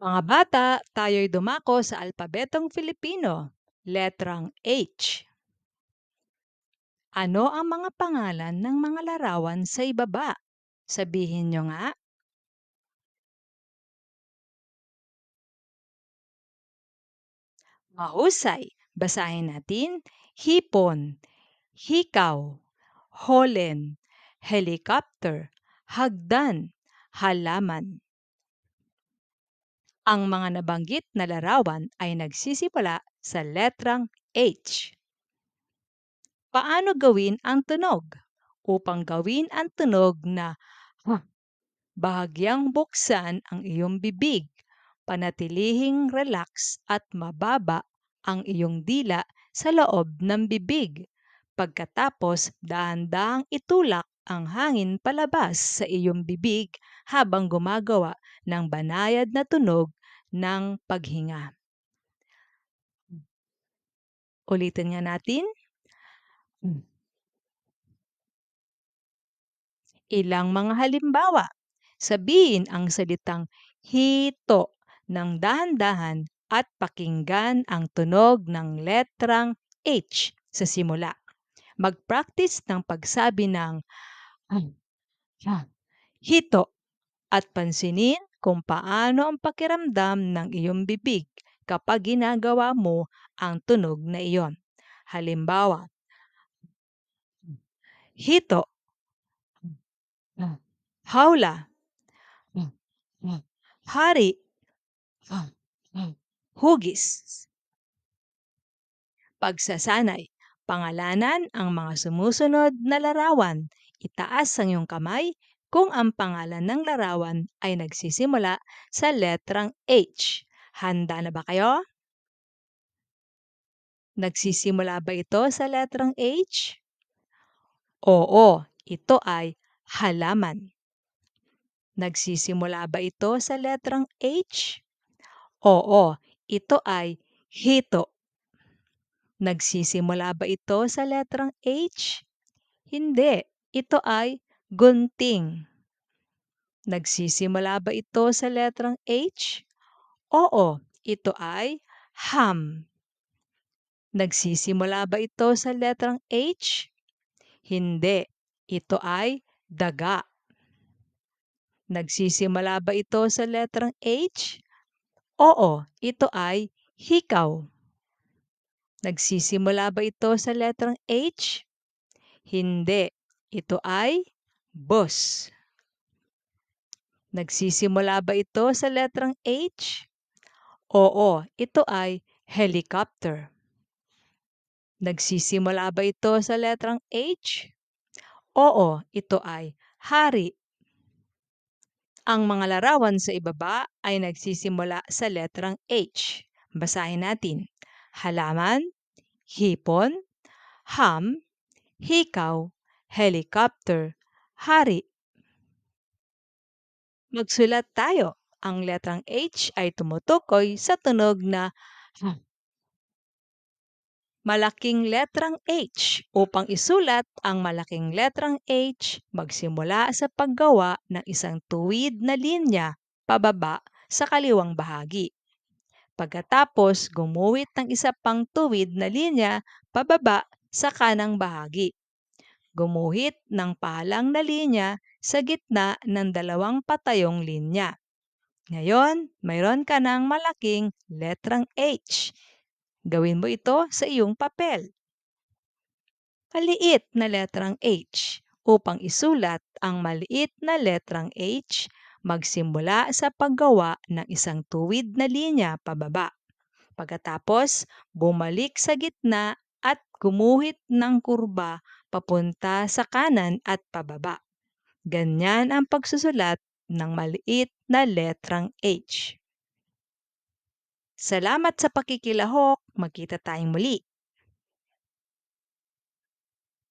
Mga bata, tayo'y dumako sa alpabetong Filipino, letrang H. Ano ang mga pangalan ng mga larawan sa ibaba? Sabihin nyo nga. Mahusay. Basahin natin. Hipon, hikaw, holen, helicopter, hagdan, halaman. Ang mga nabanggit na larawan ay nagsisimula sa letrang H. Paano gawin ang tunog? Upang gawin ang tunog na "huh", bahagyang buksan ang iyong bibig, panatilihing relax at mababa ang iyong dila sa loob ng bibig. Pagkatapos, dahan-dahang itulak ang hangin palabas sa iyong bibig habang gumagawa ng banayad na tunog ng paghinga. Ulitin nga natin. Ilang mga halimbawa. Sabihin ang salitang hito ng dahan-dahan at pakinggan ang tunog ng letrang H sa simula. Mag-practice ng pagsabi ng hito at pansinin kung paano ang pakiramdam ng iyong bibig kapag ginagawa mo ang tunog na iyon. Halimbawa, hito, hawla, hari, hugis. Pagsasanay. Pangalanan ang mga sumusunod na larawan. Itaas ang iyong kamay kung ang pangalan ng larawan ay nagsisimula sa letrang H. Handa na ba kayo? Nagsisimula ba ito sa letrang H? Oo, ito ay halaman. Nagsisimula ba ito sa letrang H? Oo, ito ay hito. Nagsisimula ba ito sa letrang H? Hindi, ito ay gunting. Nagsisimula ba ito sa letrang H? Oo, ito ay ham. Nagsisimula ba ito sa letrang H? Hindi, ito ay daga. Nagsisimula ba ito sa letrang H? Oo, ito ay hikaw. Nagsisimula ba ito sa letrang H? Hindi, ito ay bus. Nagsisimula ba ito sa letrang H? Oo, ito ay helicopter. Nagsisimula ba ito sa letrang H? Oo, ito ay hari. Ang mga larawan sa ibaba ay nagsisimula sa letrang H. Basahin natin. Halaman, hipon, ham, hikaw, helicopter, hari. Magsulat tayo. Ang letrang H ay tumutukoy sa tunog na malaking letrang H. Upang isulat ang malaking letrang H, magsimula sa paggawa ng isang tuwid na linya pababa sa kaliwang bahagi. Pagkatapos, gumuhit ng isa pang tuwid na linya pababa sa kanang bahagi. Gumuhit ng pahalang na linya sa gitna ng dalawang patayong linya. Ngayon, mayroon ka ng malaking letrang H. Gawin mo ito sa iyong papel. Maliit na letrang H. Upang isulat ang maliit na letrang H, magsimula sa paggawa ng isang tuwid na linya pababa. Pagkatapos, bumalik sa gitna at gumuhit ng kurba papunta sa kanan at pababa. Ganyan ang pagsusulat ng maliit na letrang H. Salamat sa pakikilahok. Magkita tayong muli.